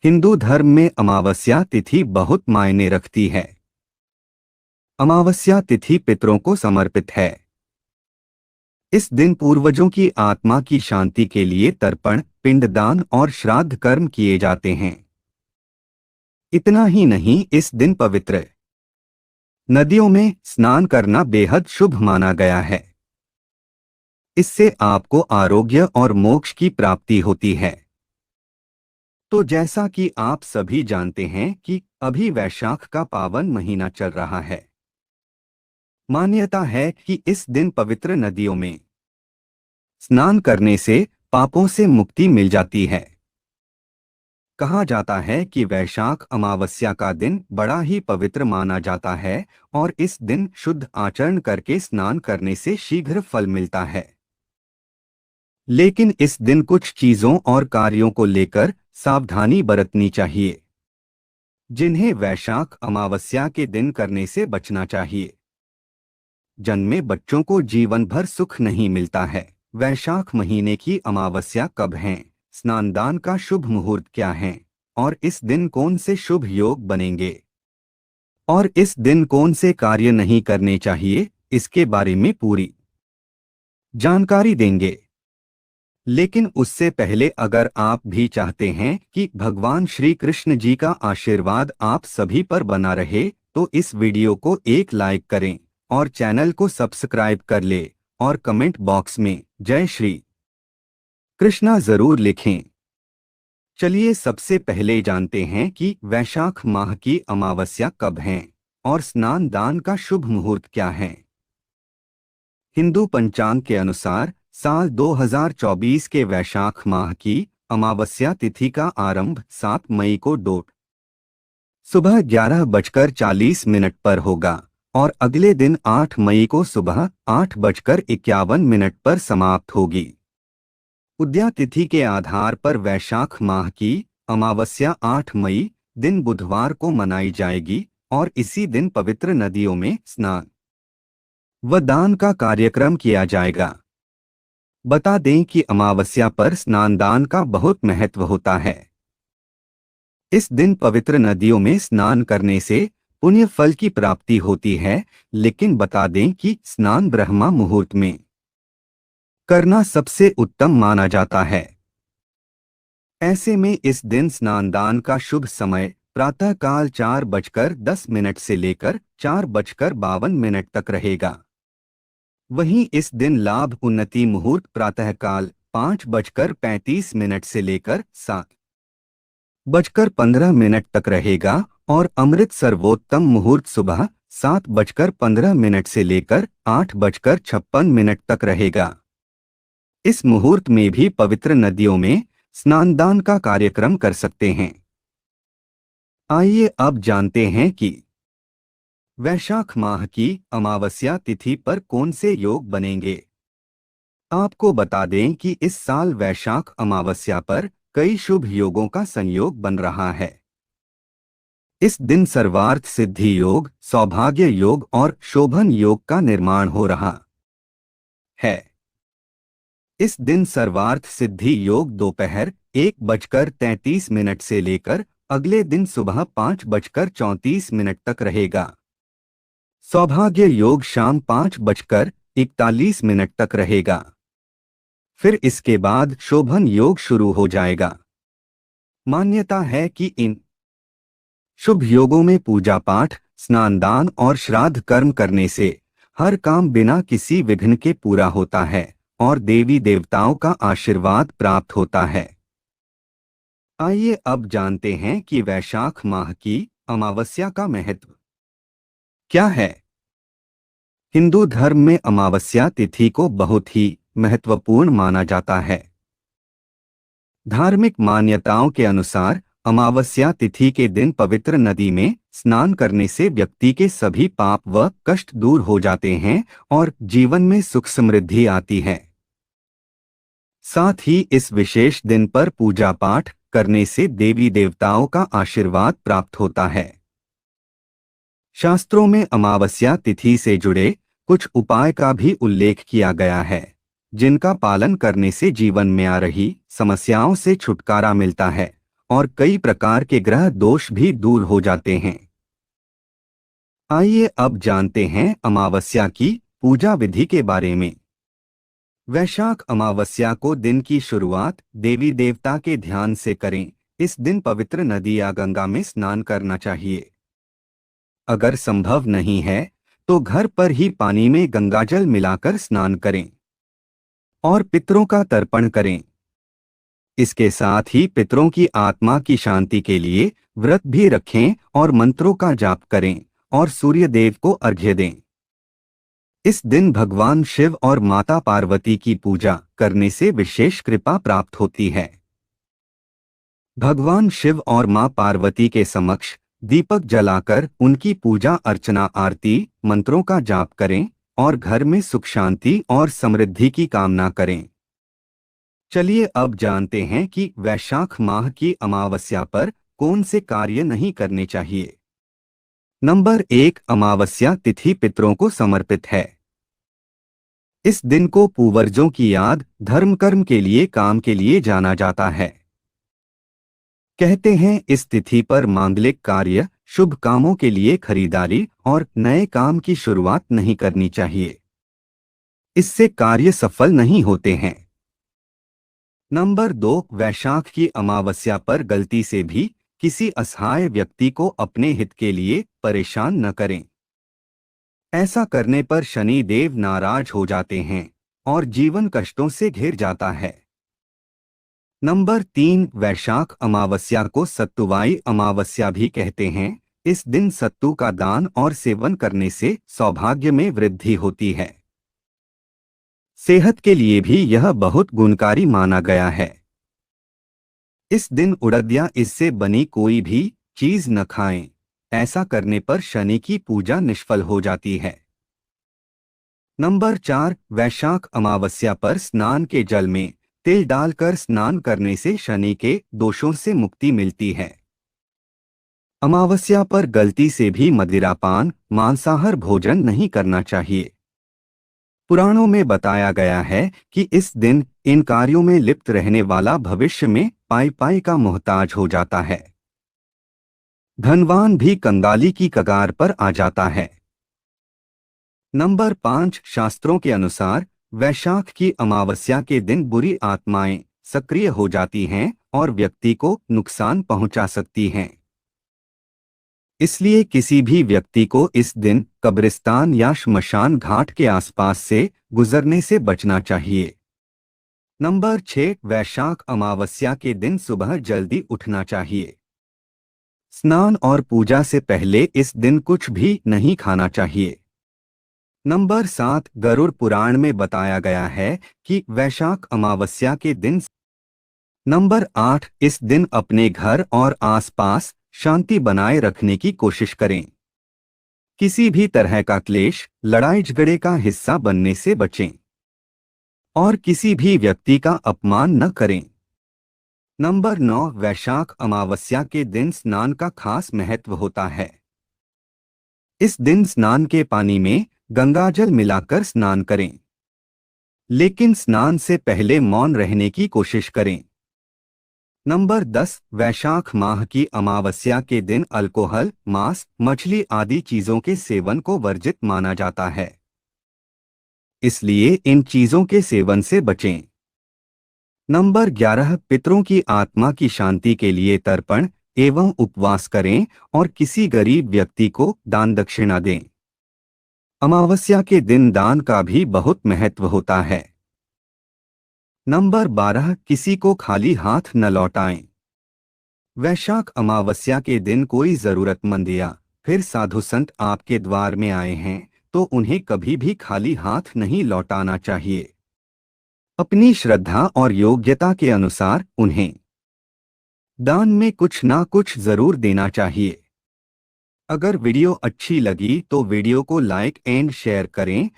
हिंदू धर्म में अमावस्या तिथि बहुत मायने रखती है। अमावस्या तिथि पितरों को समर्पित है। इस दिन पूर्वजों की आत्मा की शांति के लिए तर्पण, पिंडदान और श्राद्ध कर्म किए जाते हैं। इतना ही नहीं, इस दिन पवित्र नदियों में स्नान करना बेहद शुभ माना गया है। इससे आपको आरोग्य और मोक्ष की प्राप्ति होती है। तो जैसा कि आप सभी जानते हैं कि अभी वैशाख का पावन महीना चल रहा है। मान्यता है कि इस दिन पवित्र नदियों में स्नान करने से पापों से मुक्ति मिल जाती है। कहा जाता है कि वैशाख अमावस्या का दिन बड़ा ही पवित्र माना जाता है और इस दिन शुद्ध आचरण करके स्नान करने से शीघ्र फल मिलता है। लेकिन इस दिन कुछ चीजों और कार्यों को लेकर सावधानी बरतनी चाहिए, जिन्हें वैशाख अमावस्या के दिन करने से बचना चाहिए। जन्मे बच्चों को जीवन भर सुख नहीं मिलता है। वैशाख महीने की अमावस्या कब है? स्नानदान का शुभ मुहूर्त क्या है? और इस दिन कौन से शुभ योग बनेंगे? और इस दिन कौन से कार्य नहीं करने चाहिए, इसके बारे में पूरी जानकारी देंगे। लेकिन उससे पहले अगर आप भी चाहते हैं कि भगवान श्री कृष्ण जी का आशीर्वाद आप सभी पर बना रहे, तो इस वीडियो को एक लाइक करें और चैनल को सब्सक्राइब कर ले और कमेंट बॉक्स में जय श्री कृष्णा जरूर लिखें। चलिए सबसे पहले जानते हैं कि वैशाख माह की अमावस्या कब है और स्नान दान का शुभ मुहूर्त क्या है। हिंदू पंचांग के अनुसार साल 2024 के वैशाख माह की अमावस्या तिथि का आरंभ 7 मई को सुबह 11:40 पर होगा और अगले दिन 8 मई को सुबह 8:51 पर समाप्त होगी। उदया तिथि के आधार पर वैशाख माह की अमावस्या 8 मई दिन बुधवार को मनाई जाएगी और इसी दिन पवित्र नदियों में स्नान व दान का कार्यक्रम किया जाएगा। बता दें कि अमावस्या पर स्नानदान का बहुत महत्व होता है। इस दिन पवित्र नदियों में स्नान करने से पुण्य फल की प्राप्ति होती है, लेकिन बता दें कि स्नान ब्रह्मा मुहूर्त में करना सबसे उत्तम माना जाता है। ऐसे में इस दिन स्नानदान का शुभ समय प्रातःकाल 4:10 से लेकर 4:52 तक रहेगा। वहीं इस दिन लाभ उन्नति मुहूर्त प्रातःकाल 5:35 से लेकर 7:15 तक रहेगा और अमृत सर्वोत्तम मुहूर्त सुबह 7:15 से लेकर 8:56 तक रहेगा। इस मुहूर्त में भी पवित्र नदियों में स्नानदान का कार्यक्रम कर सकते हैं। आइए अब जानते हैं कि वैशाख माह की अमावस्या तिथि पर कौन से योग बनेंगे। आपको बता दें कि इस साल वैशाख अमावस्या पर कई शुभ योगों का संयोग बन रहा है। इस दिन सर्वार्थ सिद्धि योग, सौभाग्य योग और शोभन योग का निर्माण हो रहा है। इस दिन सर्वार्थ सिद्धि योग दोपहर 1:33 से लेकर अगले दिन सुबह 5:34 तक रहेगा। सौभाग्य योग शाम 5:41 तक रहेगा। फिर इसके बाद शोभन योग शुरू हो जाएगा। मान्यता है कि इन शुभ योगों में पूजा पाठ, स्नानदान और श्राद्ध कर्म करने से हर काम बिना किसी विघ्न के पूरा होता है और देवी देवताओं का आशीर्वाद प्राप्त होता है। आइए अब जानते हैं कि वैशाख माह की अमावस्या का महत्व क्या है। हिंदू धर्म में अमावस्या तिथि को बहुत ही महत्वपूर्ण माना जाता है। धार्मिक मान्यताओं के अनुसार अमावस्या तिथि के दिन पवित्र नदी में स्नान करने से व्यक्ति के सभी पाप व कष्ट दूर हो जाते हैं और जीवन में सुख समृद्धि आती है। साथ ही इस विशेष दिन पर पूजा पाठ करने से देवी देवताओं का आशीर्वाद प्राप्त होता है। शास्त्रों में अमावस्या तिथि से जुड़े कुछ उपाय का भी उल्लेख किया गया है, जिनका पालन करने से जीवन में आ रही समस्याओं से छुटकारा मिलता है और कई प्रकार के ग्रह दोष भी दूर हो जाते हैं। आइए अब जानते हैं अमावस्या की पूजा विधि के बारे में। वैशाख अमावस्या को दिन की शुरुआत देवी देवता के ध्यान से करें। इस दिन पवित्र नदी या गंगा में स्नान करना चाहिए। अगर संभव नहीं है तो घर पर ही पानी में गंगाजल मिलाकर स्नान करें और पितरों का तर्पण करें। इसके साथ ही पितरों की आत्मा की शांति के लिए व्रत भी रखें और मंत्रों का जाप करें और सूर्य देव को अर्घ्य दें। इस दिन भगवान शिव और माता पार्वती की पूजा करने से विशेष कृपा प्राप्त होती है। भगवान शिव और मां पार्वती के समक्ष दीपक जलाकर उनकी पूजा अर्चना आरती मंत्रों का जाप करें और घर में सुख शांति और समृद्धि की कामना करें। चलिए अब जानते हैं कि वैशाख माह की अमावस्या पर कौन से कार्य नहीं करने चाहिए। नंबर 1, अमावस्या तिथि पितरों को समर्पित है। इस दिन को पूर्वजों की याद धर्म कर्म के लिए काम के लिए जाना जाता है। कहते हैं इस तिथि पर मांगलिक कार्य शुभ कामों के लिए खरीदारी और नए काम की शुरुआत नहीं करनी चाहिए। इससे कार्य सफल नहीं होते हैं। नंबर 2, वैशाख की अमावस्या पर गलती से भी किसी असहाय व्यक्ति को अपने हित के लिए परेशान न करें। ऐसा करने पर शनि देव नाराज हो जाते हैं और जीवन कष्टों से घिर जाता है। नंबर 3, वैशाख अमावस्या को सत्तुवाई अमावस्या भी कहते हैं। इस दिन सत्तू का दान और सेवन करने से सौभाग्य में वृद्धि होती है। सेहत के लिए भी यह बहुत गुणकारी माना गया है। इस दिन उड़द या इससे बनी कोई भी चीज न खाएं। ऐसा करने पर शनि की पूजा निष्फल हो जाती है। नंबर 4, वैशाख अमावस्या पर स्नान के जल में तिल डालकर स्नान करने से शनि के दोषों से मुक्ति मिलती है। अमावस्या पर गलती से भी मदिरापान मांसाहार भोजन नहीं करना चाहिए। पुराणों में बताया गया है कि इस दिन इन कार्यों में लिप्त रहने वाला भविष्य में पाई पाई का मोहताज हो जाता है। धनवान भी कंगाली की कगार पर आ जाता है। नंबर 5, शास्त्रों के अनुसार वैशाख की अमावस्या के दिन बुरी आत्माएं सक्रिय हो जाती हैं और व्यक्ति को नुकसान पहुंचा सकती हैं। इसलिए किसी भी व्यक्ति को इस दिन कब्रिस्तान या श्मशान घाट के आसपास से गुजरने से बचना चाहिए। नंबर 6, वैशाख अमावस्या के दिन सुबह जल्दी उठना चाहिए। स्नान और पूजा से पहले इस दिन कुछ भी नहीं खाना चाहिए। नंबर 7, गरुड़ पुराण में बताया गया है कि वैशाख अमावस्या के दिन। नंबर 8, इस दिन अपने घर और आसपास शांति बनाए रखने की कोशिश करें। किसी भी तरह का क्लेश लड़ाई झगड़े का हिस्सा बनने से बचें और किसी भी व्यक्ति का अपमान न करें। नंबर 9, वैशाख अमावस्या के दिन स्नान का खास महत्व होता है। इस दिन स्नान के पानी में गंगाजल मिलाकर स्नान करें, लेकिन स्नान से पहले मौन रहने की कोशिश करें। नंबर 10, वैशाख माह की अमावस्या के दिन अल्कोहल मांस मछली आदि चीजों के सेवन को वर्जित माना जाता है। इसलिए इन चीजों के सेवन से बचें। नंबर 11, पितरों की आत्मा की शांति के लिए तर्पण एवं उपवास करें और किसी गरीब व्यक्ति को दान दक्षिणा दें। अमावस्या के दिन दान का भी बहुत महत्व होता है। नंबर 12, किसी को खाली हाथ न लौटाएं। वैशाख अमावस्या के दिन कोई जरूरतमंद या फिर साधु संत आपके द्वार में आए हैं तो उन्हें कभी भी खाली हाथ नहीं लौटाना चाहिए। अपनी श्रद्धा और योग्यता के अनुसार उन्हें दान में कुछ ना कुछ जरूर देना चाहिए। अगर वीडियो अच्छी लगी तो वीडियो को लाइक एंड शेयर करें